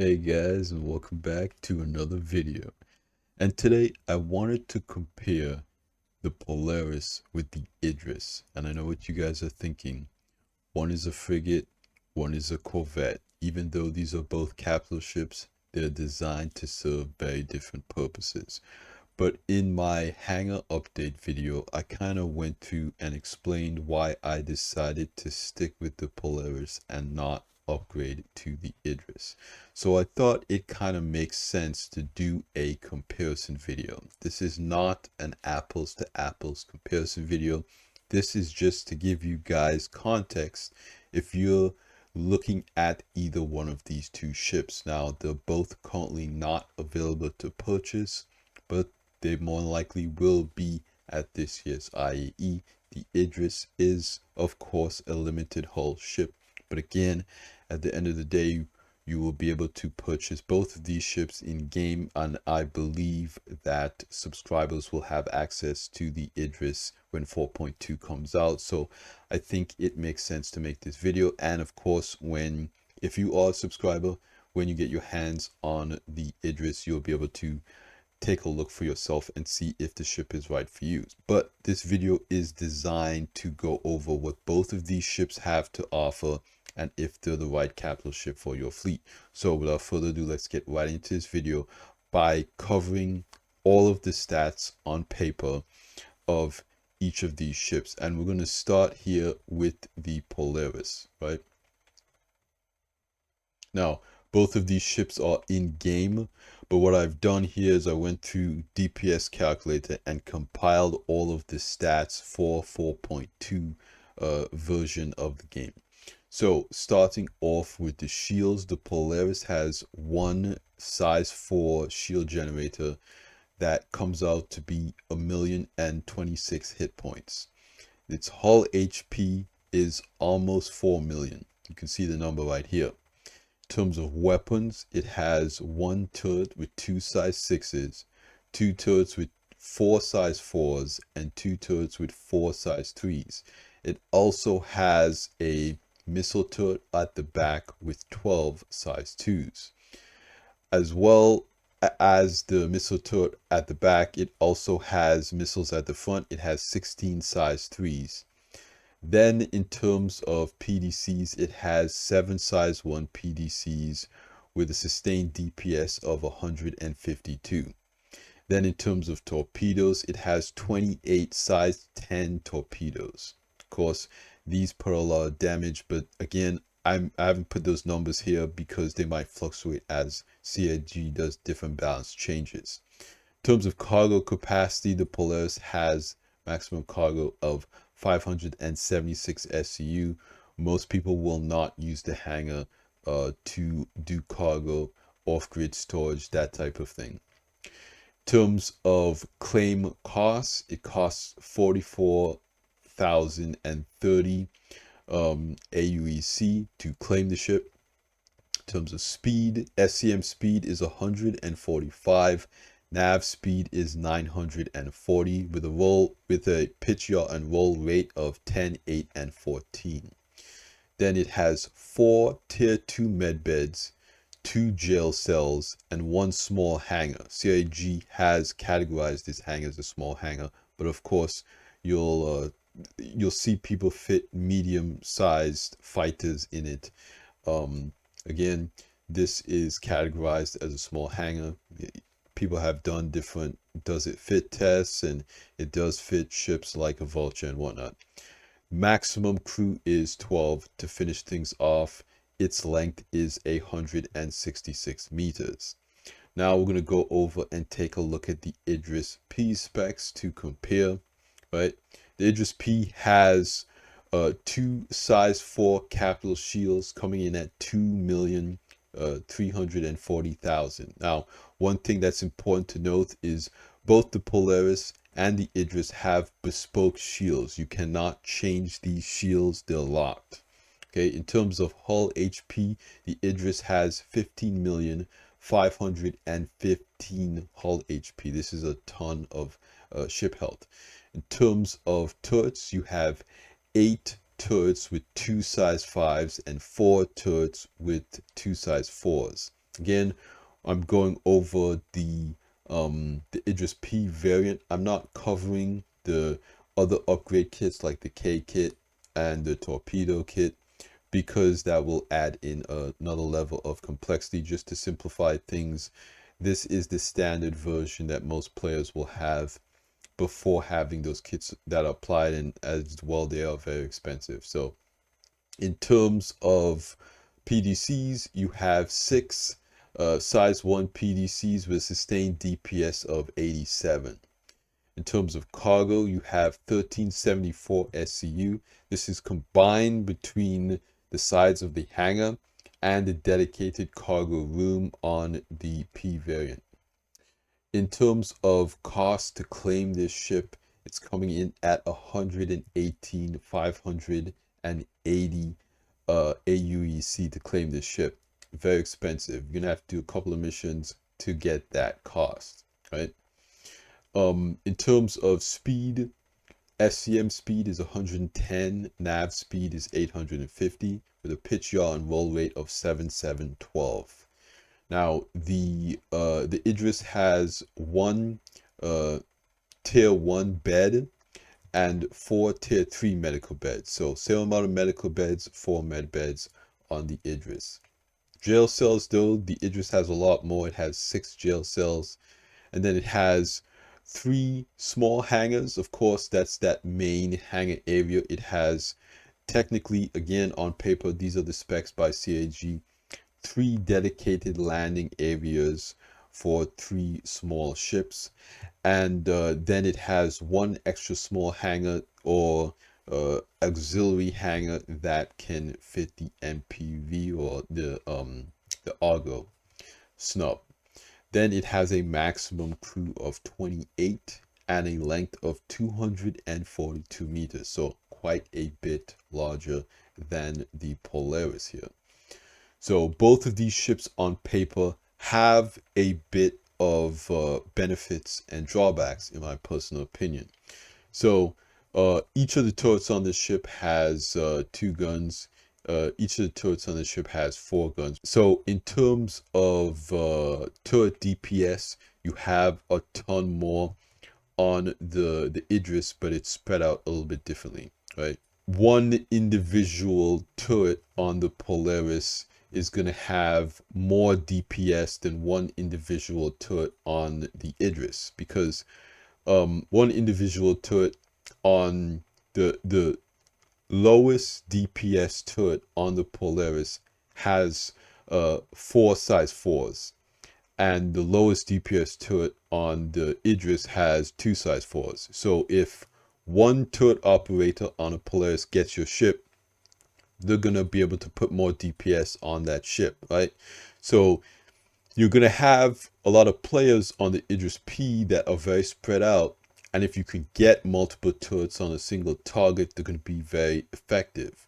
Hey guys, and welcome back to another video. And today I wanted to compare the Polaris with the Idris. And I know what you guys are thinking. One is a frigate, one is a corvette. Even though these are both capital ships, they're designed to serve very different purposes. But in my hangar update video, I kind of went through and explained why I decided to stick with the Polaris and not upgrade to the Idris. So I thought it kind of makes sense to do a comparison video. This is not an apples to apples comparison video. This is just to give you guys context if you're looking at either one of these two ships. Now, they're both currently not available to purchase, but they more likely will be at this year's IAE. The Idris is, of course, a limited hull ship, but again, at the end of the day, you will be able to purchase both of these ships in game, and I believe that subscribers will have access to the Idris when 4.2 comes out. So I think it makes sense to make this video. And of course, if you are a subscriber, when you get your hands on the Idris, you'll be able to take a look for yourself and see if the ship is right for you. But this video is designed to go over what both of these ships have to offer and if they're the right capital ship for your fleet. So without further ado, let's get right into this video by covering all of the stats on paper of each of these ships. And we're going to start here with the Polaris, right? Now, both of these ships are in game, but what I've done here is I went through DPS calculator and compiled all of the stats for 4.2 version of the game. So starting off with the shields, the Polaris has one size 4 shield generator that comes out to be 1,026 hit points. Its hull HP is almost 4 million. You can see the number right here. In terms of weapons, it has one turret with 2 size 6s, 2 turrets with 4 size 4s, and 2 turrets with 4 size 3s. It also has a missile turret at the back with 12 size 2s. As well as the missile turret at the back, it also has missiles at the front. It has 16 size 3s. Then in terms of PDCs, it has 7 size 1 PDCs with a sustained DPS of 152. Then in terms of torpedoes, it has 28 size 10 torpedoes. Of course, these put a lot of damage, but again, I haven't put those numbers here because they might fluctuate as CIG does different balance changes. In terms of cargo capacity, the Polaris has maximum cargo of 576 SCU. Most people will not use the hangar to do cargo, off-grid storage, that type of thing. In terms of claim costs, it costs 44,030 aUEC to claim the ship. In terms of speed, SCM speed is 145. Nav speed is 940 with a pitch yaw and roll rate of 10, 8, and 14. Then it has 4 tier 2 med beds, 2 jail cells, and 1 small hangar. CIG has categorized this hangar as a small hangar, but of course you'll see people fit medium-sized fighters in it. Again, this is categorized as a small hangar. People have done different does it fit tests, and it does fit ships like a Vulture and whatnot. Maximum crew is 12 to finish things off. Its length is 166 meters. Now we're going to go over and take a look at the Idris P specs to compare, right? The Idris P has 2 size 4 capital shields coming in at 2,340,000. Now, one thing that's important to note is both the Polaris and the Idris have bespoke shields. You cannot change these shields, they're locked. Okay, in terms of hull HP, the Idris has 15,515 hull HP. This is a ton of ship health. In terms of turrets, you have 8 turrets with 2 size 5s and 4 turrets with 2 size 4s. Again, I'm going over the Idris P variant. I'm not covering the other upgrade kits like the K kit and the Torpedo kit, because that will add in another level of complexity. Just to simplify things, this is the standard version that most players will have before having those kits that are applied, and as well they are very expensive. So in terms of PDCs, you have 6 size 1 PDCs with sustained DPS of 87. In terms of cargo, you have 1374 SCU. This is combined between the sides of the hangar and the dedicated cargo room on the P variant. In terms of cost to claim this ship, it's coming in at 118,580 aUEC to claim this ship. Very expensive. You're gonna have to do a couple of missions to get that cost, right? In terms of speed, SCM speed is 110, nav speed is 850, with a pitch yaw and roll rate of 7712. Now the Idris has one tier 1 bed and 4 tier 3 medical beds. So same amount of medical beds, 4 med beds on the Idris. Jail cells though, the Idris has a lot more. It has 6 jail cells, and then it has 3 small hangars. Of course, that's that main hangar area. It has, technically, again on paper, these are the specs by CAG, 3 dedicated landing areas for 3 small ships, and then it has 1 extra small hangar or auxiliary hangar that can fit the MPV or the Argo snub. Then it has a maximum crew of 28 and a length of 242 meters, so quite a bit larger than the Polaris here. So both of these ships on paper have a bit of benefits and drawbacks, in my personal opinion. So each of the turrets on this ship has 2 guns. Each of the turrets on the ship has 4 guns. So in terms of turret DPS, you have a ton more on the Idris, but it's spread out a little bit differently, right? One individual turret on the Polaris is going to have more DPS than one individual turret on the Idris, because one individual turret on the lowest DPS turret on the Polaris has 4 size 4s, and the lowest DPS turret on the Idris has 2 size 4s. So if one turret operator on a Polaris gets your ship, they're gonna be able to put more DPS on that ship, right? So you're gonna have a lot of players on the Idris P that are very spread out, and if you can get multiple turrets on a single target, they're gonna be very effective.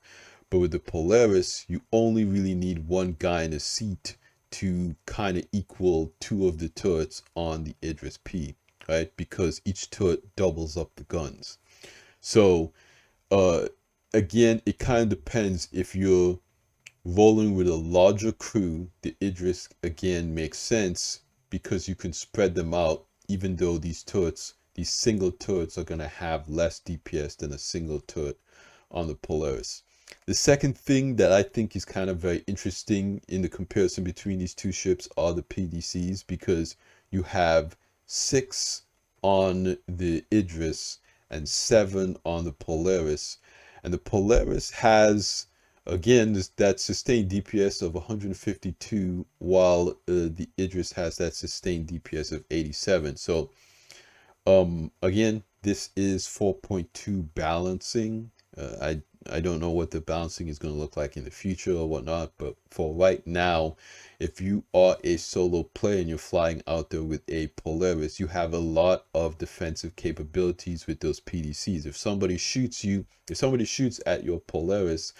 But with the Polaris, you only really need one guy in a seat to kind of equal 2 of the turrets on the Idris P, right? Because each turret doubles up the guns. So again, it kind of depends. If you're rolling with a larger crew, the Idris again makes sense because you can spread them out, even though these single turrets are going to have less DPS than a single turret on the Polaris. The second thing that I think is kind of very interesting in the comparison between these two ships are the PDCs, because you have 6 on the Idris and 7 on the Polaris, and the Polaris has, again, that sustained DPS of 152, while the Idris has that sustained DPS of 87. So again, this is 4.2 balancing. I don't know what the balancing is going to look like in the future or whatnot, but for right now, if you are a solo player and you're flying out there with a Polaris, you have a lot of defensive capabilities with those PDCs. If somebody shoots at your Polaris,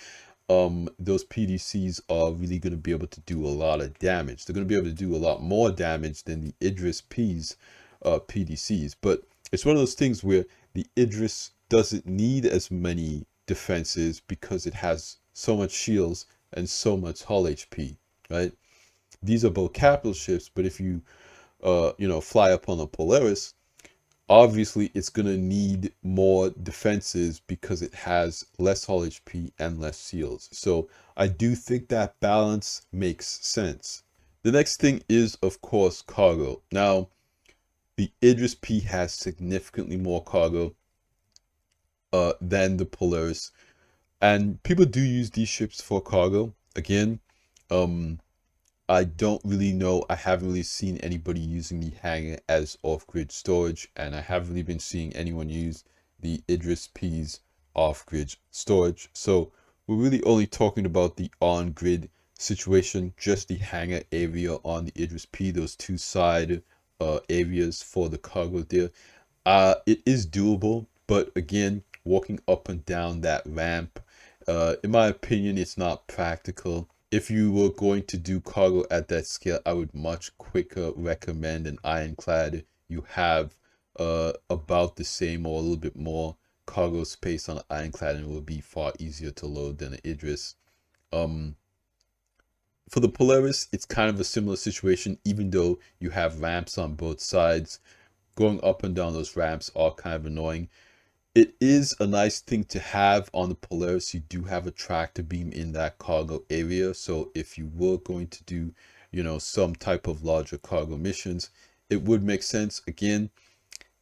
those PDCs are really going to be able to do a lot of damage. They're going to be able to do a lot more damage than the Idris P's PDCs. But it's one of those things where the Idris doesn't need as many defenses because it has so much shields and so much hull HP, right? these are both capital ships, but if you fly up on a Polaris, obviously it's going to need more defenses because it has less hull HP and less seals. So I do think that balance makes sense. The next thing is, of course, cargo. Now, the Idris P has significantly more cargo than the Polaris, and people do use these ships for cargo. Again, I don't really know. I haven't really seen anybody using the hangar as off-grid storage, and I haven't really been seeing anyone use the Idris P's off-grid storage. So we're really only talking about the on-grid situation, just the hangar area on the Idris P, those two side areas for the cargo there. It is doable, but again, walking up and down that ramp, in my opinion, it's not practical. If you were going to do cargo at that scale, I would much quicker recommend an ironclad. You have about the same or a little bit more cargo space on an ironclad, and it will be far easier to load than an Idris. For the Polaris, it's kind of a similar situation, even though you have ramps on both sides. Going up and down those ramps are kind of annoying. It is a nice thing to have on the Polaris. You do have a tractor beam in that cargo area. So if you were going to do, some type of larger cargo missions, it would make sense. Again,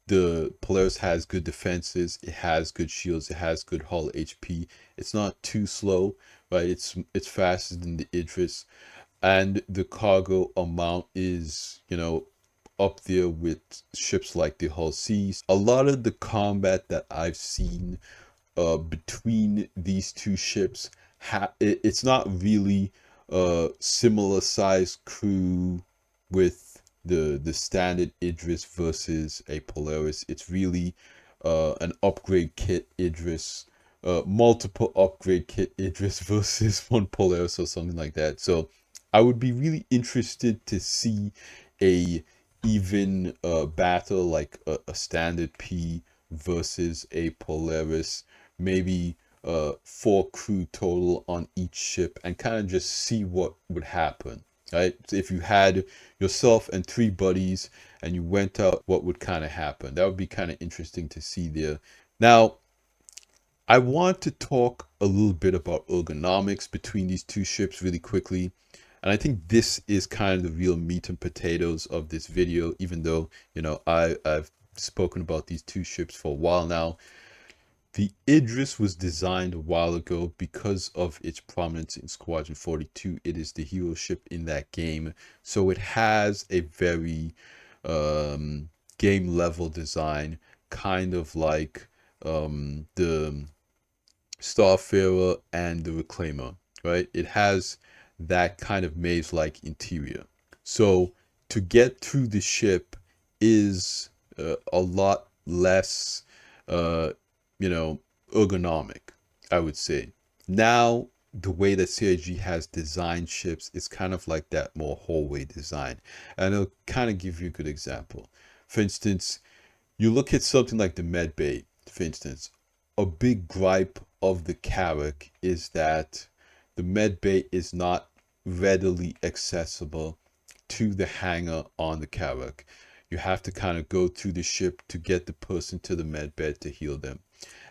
the Polaris has good defenses. It has good shields. It has good hull HP. It's not too slow, right? It's faster than the Idris. And the cargo amount is, up there with ships like the Hull C's. A lot of the combat that I've seen between these two ships, it's not really similar size crew with the standard Idris versus a Polaris. It's really an upgrade kit Idris, multiple upgrade kit Idris versus one Polaris or something like that. So I would be really interested to see a even battle like a standard P versus a Polaris, maybe 4 crew total on each ship, and kind of just see what would happen, right? So if you had yourself and 3 buddies and you went out, what would kind of happen? That would be kind of interesting to see there. Now, I want to talk a little bit about ergonomics between these two ships really quickly. And I think this is kind of the real meat and potatoes of this video, even though, I've spoken about these two ships for a while now. The Idris was designed a while ago because of its prominence in Squadron 42. It is the hero ship in that game. So it has a very game level design, kind of like the Starfarer and the Reclaimer, right? It has that kind of maze-like interior. So to get through the ship is a lot less, ergonomic, I would say. Now, the way that CIG has designed ships is kind of like that more hallway design. And I'll kind of give you a good example. For instance, you look at something like the med bay, for instance. A big gripe of the Carrack is that the med bay is not readily accessible to the hangar on the Carrack. You have to kind of go through the ship to get the person to the med bed to heal them.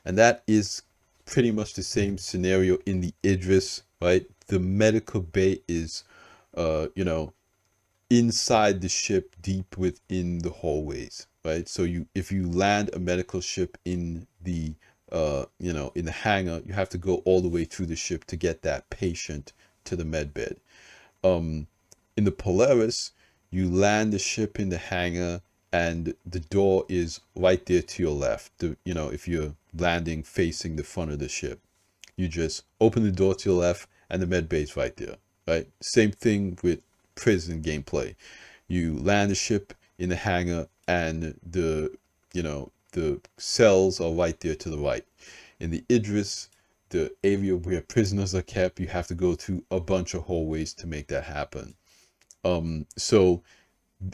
And that is pretty much the same scenario in the Idris, right? The medical bay is, inside the ship, deep within the hallways, right? So if you land a medical ship in the, in the hangar, you have to go all the way through the ship to get that patient to the med bed. In the Polaris, you land the ship in the hangar and the door is right there to your left. If you're landing facing the front of the ship, you just open the door to your left and the med bay is right there, right? Same thing with prison gameplay. You land the ship in the hangar and the cells are right there to the right. In the Idris, the area where prisoners are kept, you have to go through a bunch of hallways to make that happen. So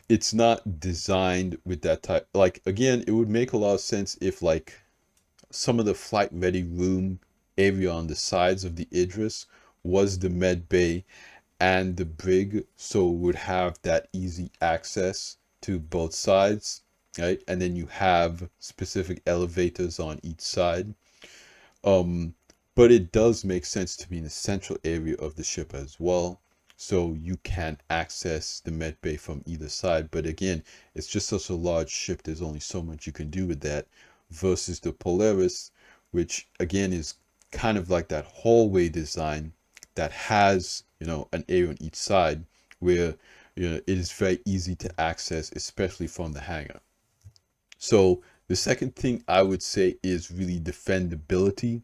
it's not designed with that type. Like, again, it would make a lot of sense if like some of the flight ready room area on the sides of the Idris was the med bay, and the brig, so it would have that easy access to both sides, right? And then you have specific elevators on each side. Um, but it does make sense to be in the central area of the ship as well. So you can access the med bay from either side. But again, it's just such a large ship, there's only so much you can do with that versus the Polaris, which again is kind of like that hallway design that has, an area on each side where, it is very easy to access, especially from the hangar. So the second thing I would say is really defendability.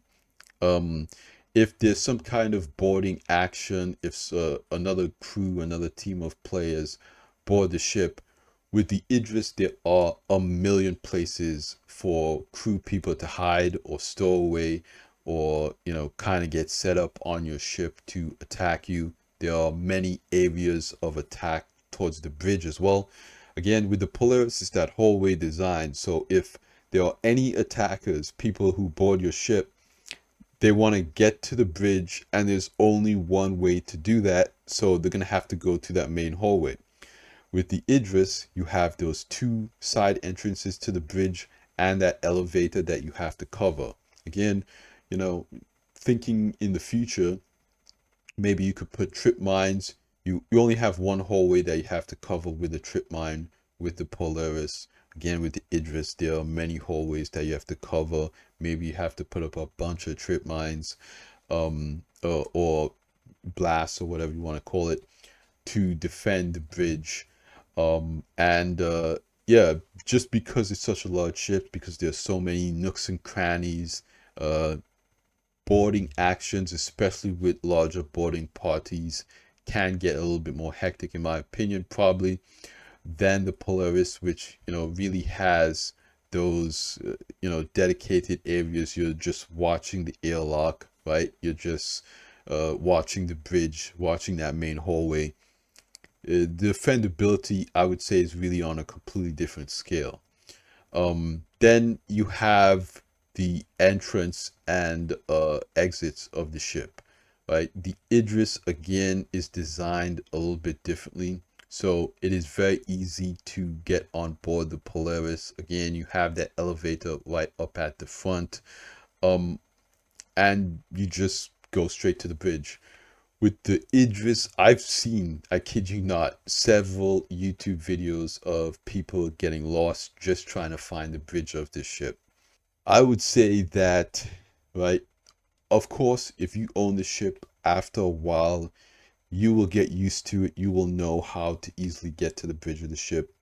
um, if there's some kind of boarding action, if another crew, another team of players board the ship, with the Idris, there are a million places for crew people to hide or stow away, or kind of get set up on your ship to attack you. There are many areas of attack towards the bridge as well. Again, with the Polaris, it's that hallway design. So if there are any attackers, people who board your ship, they want to get to the bridge, and there's only one way to do that, so they're going to have to go to that main hallway. With the Idris, you have those two side entrances to the bridge and that elevator that you have to cover. Again, you know, thinking in the future, maybe you could put trip mines. You only have one hallway that you have to cover with a trip mine. With the Polaris, again with the Idris, there are many hallways that you have to cover. Maybe you have to put up a bunch of trip mines, or blasts, or whatever you want to call it, to defend the bridge. And Yeah, just because it's such a large ship, because there's so many nooks and crannies, uh, boarding actions, especially with larger boarding parties, can get a little bit more hectic, in my opinion, probably, than the Polaris, which really has those dedicated areas. You're just watching the airlock, right? You're just watching the bridge, watching that main hallway. The defendability, I would say, is really on a completely different scale. Then you have the entrance and exits of the ship, right? The Idris, again, is designed a little bit differently. So it is very easy to get on board the Polaris. Again, you have that elevator right up at the front, um, and you just go straight to the bridge. With the Idris, I've seen, I kid you not, several YouTube videos of people getting lost just trying to find the bridge of this ship. I would say that, right, of course, if you own the ship, after a while, you will get used to it. You will know how to easily get to the bridge of the ship.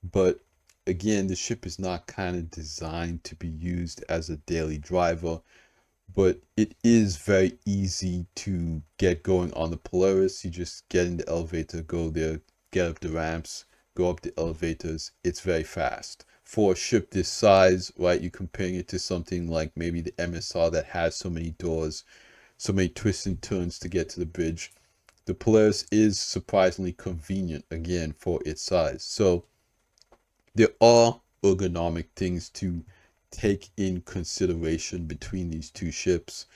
But again, the ship is not kind of designed to be used as a daily driver, but it is very easy to get going on the Polaris. You just get in the elevator, go there, get up the ramps, go up the elevators. It's very fast. For a ship this size, right, you're comparing it to something like maybe the MSR that has so many doors, so many twists and turns to get to the bridge. The Polaris is surprisingly convenient, again, for its size. So there are ergonomic things to take in consideration between these two ships.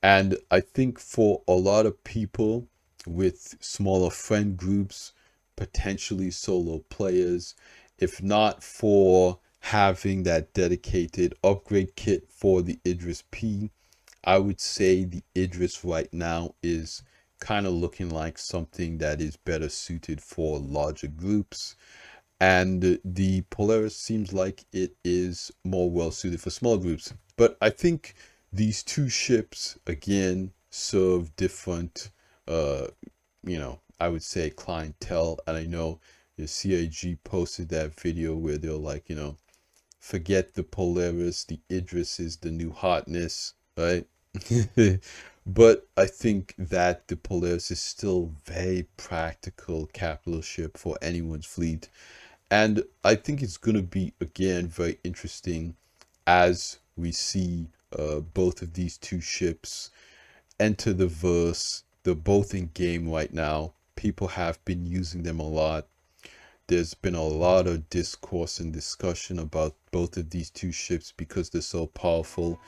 And I think for a lot of people with smaller friend groups, potentially solo players, if not for having that dedicated upgrade kit for the Idris P, I would say the Idris right now is kind of looking like something that is better suited for larger groups. And the Polaris seems like it is more well suited for small groups. But I think these two ships, again, serve different, I would say, clientele. And I know the CIG posted that video where they're like, forget the Polaris, the Idris is the new hotness, right? But I think that the Polaris is still very practical capital ship for anyone's fleet. And I think it's going to be, again, very interesting as we see both of these two ships enter the verse. They're both in game right now. People have been using them a lot. There's been a lot of discourse and discussion about both of these two ships because they're so powerful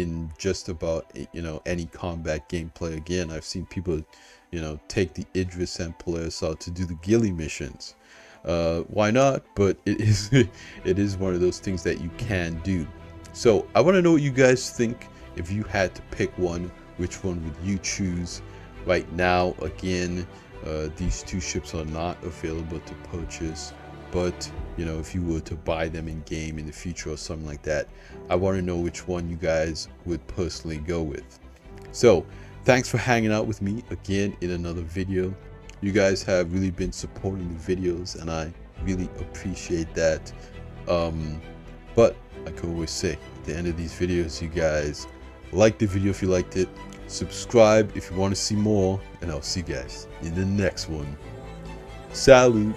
in just about, you know, any combat gameplay. Again, I've seen people, you know, take the Idris and Polaris out to do the ghillie missions. Why not? But it is it is one of those things that you can do. So I want to know what you guys think. If you had to pick one, which one would you choose? Right now, again, these two ships are not available to purchase, but you know, if you were to buy them in game in the future or something like that, I want to know which one you guys would personally go with. So thanks for hanging out with me again in another video. You guys have really been supporting the videos and I really appreciate that. But I could always say at the end of these videos, you guys like the video if you liked it, subscribe if you want to see more, and I'll see you guys in the next one. Salute.